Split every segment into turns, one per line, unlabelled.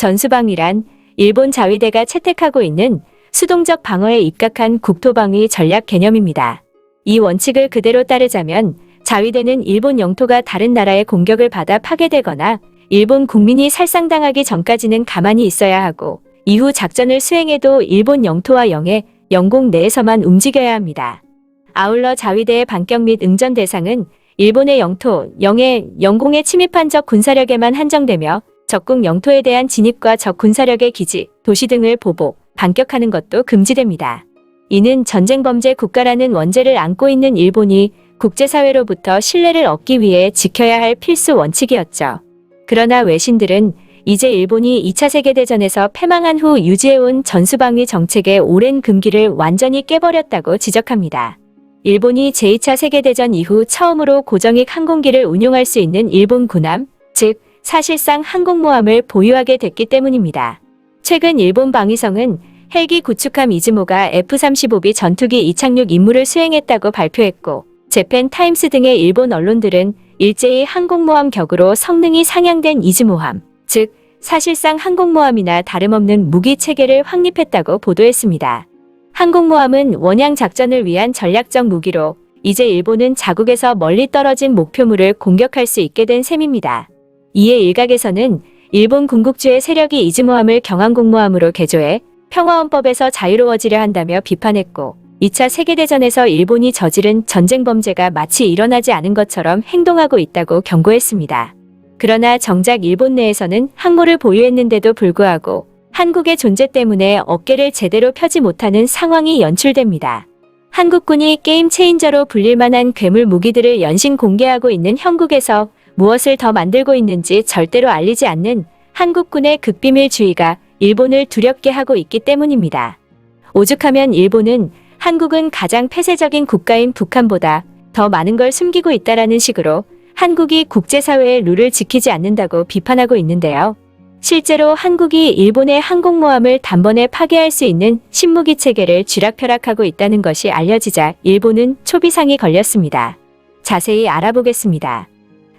전수방위란 일본 자위대가 채택하고 있는 수동적 방어에 입각한 국토방위 전략 개념입니다. 이 원칙을 그대로 따르자면 자위대는 일본 영토가 다른 나라의 공격을 받아 파괴되거나 일본 국민이 살상당하기 전까지는 가만히 있어야 하고 이후 작전을 수행해도 일본 영토와 영공 내에서만 움직여야 합니다. 아울러 자위대의 반격 및 응전 대상은 일본의 영토, 영공에 침입한 적 군사력에만 한정되며 적국 영토에 대한 진입과 적 군사력의 기지, 도시 등을 보복, 반격하는 것도 금지됩니다. 이는 전쟁범죄 국가라는 원죄를 안고 있는 일본이 국제사회로부터 신뢰를 얻기 위해 지켜야 할 필수 원칙이었죠. 그러나 외신들은 이제 일본이 2차 세계대전에서 패망한 후 유지해온 전수방위 정책의 오랜 금기를 완전히 깨버렸다고 지적합니다. 일본이 제2차 세계대전 이후 처음으로 고정익 항공기를 운용할 수 있는 일본 군함, 즉 사실상 항공모함을 보유하게 됐기 때문입니다. 최근 일본 방위성은 헬기 구축함 이즈모가 F-35B 전투기 이착륙 임무를 수행했다고 발표했고 재팬 타임스 등의 일본 언론들은 일제히 항공모함 격으로 성능이 상향된 이즈모함, 즉 사실상 항공모함이나 다름없는 무기체계를 확립했다고 보도했습니다. 항공모함은 원양 작전을 위한 전략적 무기로 이제 일본은 자국에서 멀리 떨어진 목표물을 공격할 수 있게 된 셈입니다. 이에 일각에서는 일본 군국주의 세력이 이즈모함을 경항공모함으로 개조해 평화헌법에서 자유로워지려 한다며 비판했고 2차 세계대전에서 일본이 저지른 전쟁범죄가 마치 일어나지 않은 것처럼 행동하고 있다고 경고했습니다. 그러나 정작 일본 내에서는 항모를 보유했는데도 불구하고 한국의 존재 때문에 어깨를 제대로 펴지 못하는 상황이 연출됩니다. 한국군이 게임 체인저로 불릴 만한 괴물 무기들을 연신 공개하고 있는 형국에서 무엇을 더 만들고 있는지 절대로 알리지 않는 한국군의 극비밀주의가 일본을 두렵게 하고 있기 때문입니다. 오죽하면 일본은 한국은 가장 폐쇄적인 국가인 북한보다 더 많은 걸 숨기고 있다라는 식으로 한국이 국제사회의 룰을 지키지 않는다고 비판하고 있는데요. 실제로 한국이 일본의 항공모함을 단번에 파괴할 수 있는 신무기 체계를 쥐락펴락하고 있다는 것이 알려지자 일본은 초비상이 걸렸습니다. 자세히 알아보겠습니다.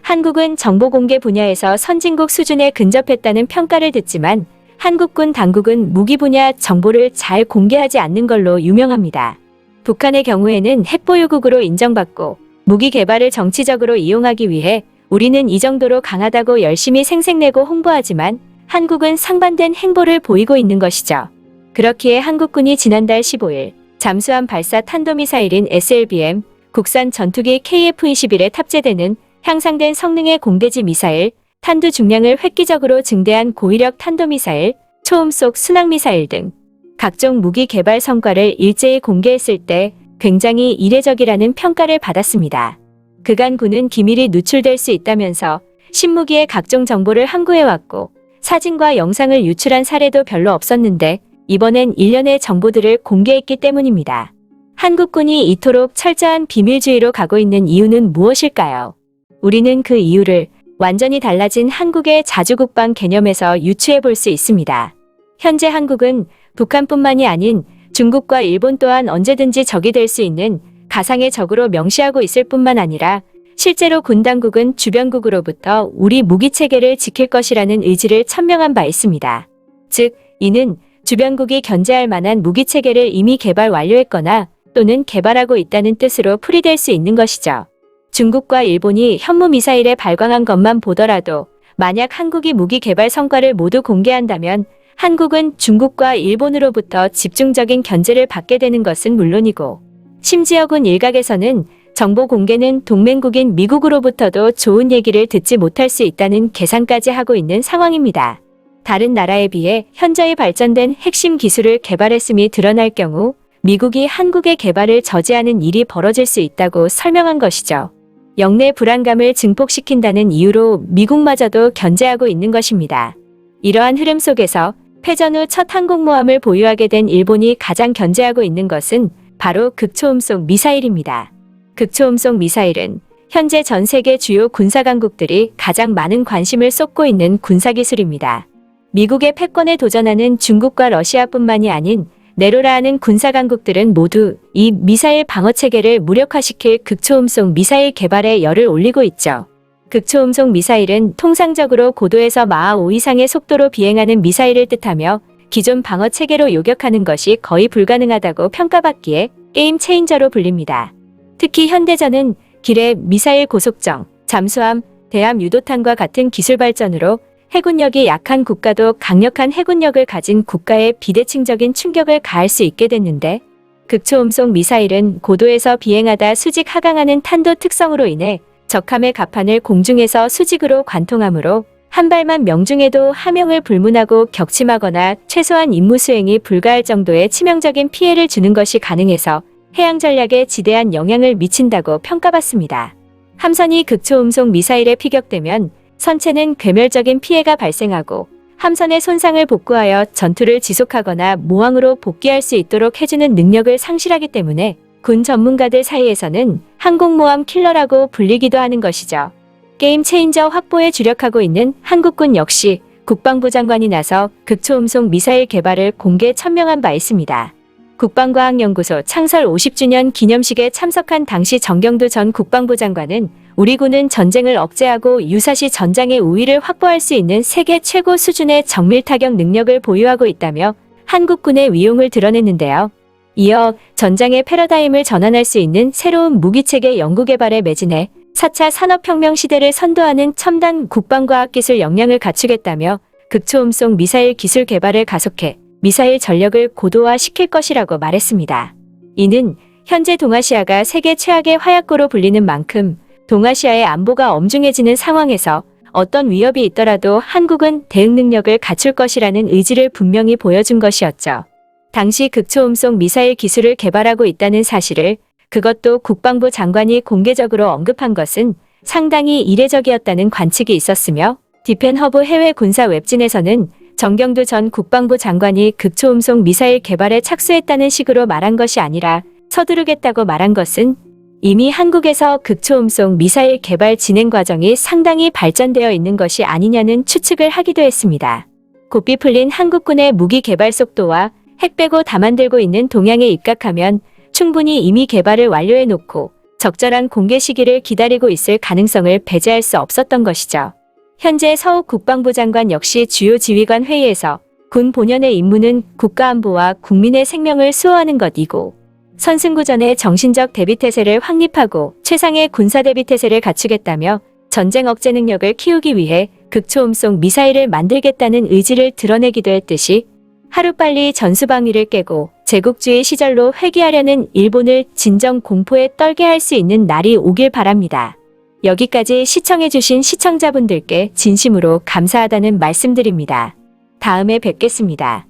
한국은 정보 공개 분야에서 선진국 수준에 근접했다는 평가를 듣지만 한국군 당국은 무기 분야 정보를 잘 공개하지 않는 걸로 유명합니다. 북한의 경우에는 핵보유국으로 인정받고 무기 개발을 정치적으로 이용하기 위해 우리는 이 정도로 강하다고 열심히 생색내고 홍보하지만 한국은 상반된 행보를 보이고 있는 것이죠. 그렇기에 한국군이 지난달 15일 잠수함 발사 탄도미사일인 SLBM, 국산 전투기 KF-21에 탑재되는 향상된 성능의 공대지 미사일, 탄두 중량을 획기적으로 증대한 고위력 탄도미사일, 초음속 순항미사일 등 각종 무기 개발 성과를 일제히 공개했을 때 굉장히 이례적이라는 평가를 받았습니다. 그간 군은 기밀이 누출될 수 있다면서 신무기의 각종 정보를 함구해왔고 사진과 영상을 유출한 사례도 별로 없었는데 이번엔 일련의 정보들을 공개했기 때문입니다. 한국군이 이토록 철저한 비밀주의로 가고 있는 이유는 무엇일까요? 우리는 그 이유를 완전히 달라진 한국의 자주국방 개념에서 유추해 볼 수 있습니다. 현재 한국은 북한뿐만이 아닌 중국과 일본 또한 언제든지 적이 될 수 있는 가상의 적으로 명시하고 있을 뿐만 아니라 실제로 군 당국은 주변국으로부터 우리 무기체계를 지킬 것이라는 의지를 천명한 바 있습니다. 즉, 이는 주변국이 견제할 만한 무기체계를 이미 개발 완료했거나 또는 개발하고 있다는 뜻으로 풀이될 수 있는 것이죠. 중국과 일본이 현무미사일에 발광한 것만 보더라도 만약 한국이 무기 개발 성과를 모두 공개한다면 한국은 중국과 일본으로부터 집중적인 견제를 받게 되는 것은 물론이고 심지어 군 일각에서는 정보 공개는 동맹국인 미국으로부터도 좋은 얘기를 듣지 못할 수 있다는 계산까지 하고 있는 상황입니다. 다른 나라에 비해 현저히 발전된 핵심 기술을 개발했음이 드러날 경우 미국이 한국의 개발을 저지하는 일이 벌어질 수 있다고 설명한 것이죠. 영내 불안감을 증폭시킨다는 이유로 미국마저도 견제하고 있는 것입니다. 이러한 흐름 속에서 패전 후 첫 항공모함을 보유하게 된 일본이 가장 견제하고 있는 것은 바로 극초음속 미사일입니다. 극초음속 미사일은 현재 전 세계 주요 군사강국들이 가장 많은 관심을 쏟고 있는 군사기술입니다. 미국의 패권에 도전하는 중국과 러시아뿐만이 아닌 네로라는 군사강국들은 모두 이 미사일 방어체계를 무력화시킬 극초음속 미사일 개발에 열을 올리고 있죠. 극초음속 미사일은 통상적으로 고도에서 마하 5 이상의 속도로 비행하는 미사일을 뜻하며 기존 방어 체계로 요격하는 것이 거의 불가능하다고 평가받기에 게임 체인저로 불립니다. 특히 현대전은 기뢰, 미사일 고속정, 잠수함, 대함 유도탄과 같은 기술 발전으로 해군력이 약한 국가도 강력한 해군력을 가진 국가에 비대칭적인 충격을 가할 수 있게 됐는데, 극초음속 미사일은 고도에서 비행하다 수직 하강하는 탄도 특성으로 인해 적함의 갑판을 공중에서 수직으로 관통하므로 한 발만 명중해도 함영을 불문하고 격침하거나 최소한 임무 수행이 불가할 정도의 치명적인 피해를 주는 것이 가능해서 해양 전략에 지대한 영향을 미친다고 평가받습니다. 함선이 극초음속 미사일에 피격되면 선체는 괴멸적인 피해가 발생하고 함선의 손상을 복구하여 전투를 지속하거나 모항으로 복귀할 수 있도록 해주는 능력을 상실하기 때문에 군 전문가들 사이에서는 항공모함 킬러라고 불리기도 하는 것이죠. 게임 체인저 확보에 주력하고 있는 한국군 역시 국방부 장관이 나서 극초음속 미사일 개발을 공개 천명한 바 있습니다. 국방과학연구소 창설 50주년 기념식에 참석한 당시 정경두 전 국방부 장관은 우리 군은 전쟁을 억제하고 유사시 전장의 우위를 확보할 수 있는 세계 최고 수준의 정밀 타격 능력을 보유하고 있다며 한국군의 위용을 드러냈는데요. 이어 전장의 패러다임을 전환할 수 있는 새로운 무기체계 연구개발에 매진해 4차 산업혁명 시대를 선도하는 첨단 국방과학기술 역량을 갖추겠다며 극초음속 미사일 기술 개발을 가속해 미사일 전력을 고도화시킬 것이라고 말했습니다. 이는 현재 동아시아가 세계 최악의 화약고로 불리는 만큼 동아시아의 안보가 엄중해지는 상황에서 어떤 위협이 있더라도 한국은 대응 능력을 갖출 것이라는 의지를 분명히 보여준 것이었죠. 당시 극초음속 미사일 기술을 개발하고 있다는 사실을 그것도 국방부 장관이 공개적으로 언급한 것은 상당히 이례적이었다는 관측이 있었으며 디펜허브 해외 군사 웹진에서는 정경두 전 국방부 장관이 극초음속 미사일 개발에 착수했다는 식으로 말한 것이 아니라 서두르겠다고 말한 것은 이미 한국에서 극초음속 미사일 개발 진행 과정이 상당히 발전되어 있는 것이 아니냐는 추측을 하기도 했습니다. 고삐 풀린 한국군의 무기 개발 속도와 핵 빼고 다 만들고 있는 동향에 입각하면 충분히 이미 개발을 완료해놓고 적절한 공개 시기를 기다리고 있을 가능성을 배제할 수 없었던 것이죠. 현재 서욱 국방부 장관 역시 주요 지휘관 회의에서 군 본연의 임무는 국가안보와 국민의 생명을 수호하는 것이고 선승구전의 정신적 대비태세를 확립하고 최상의 군사 대비태세를 갖추겠다며 전쟁 억제 능력을 키우기 위해 극초음속 미사일을 만들겠다는 의지를 드러내기도 했듯이 하루빨리 전수방위를 깨고 제국주의 시절로 회귀하려는 일본을 진정 공포에 떨게 할 수 있는 날이 오길 바랍니다. 여기까지 시청해주신 시청자분들께 진심으로 감사하다는 말씀드립니다. 다음에 뵙겠습니다.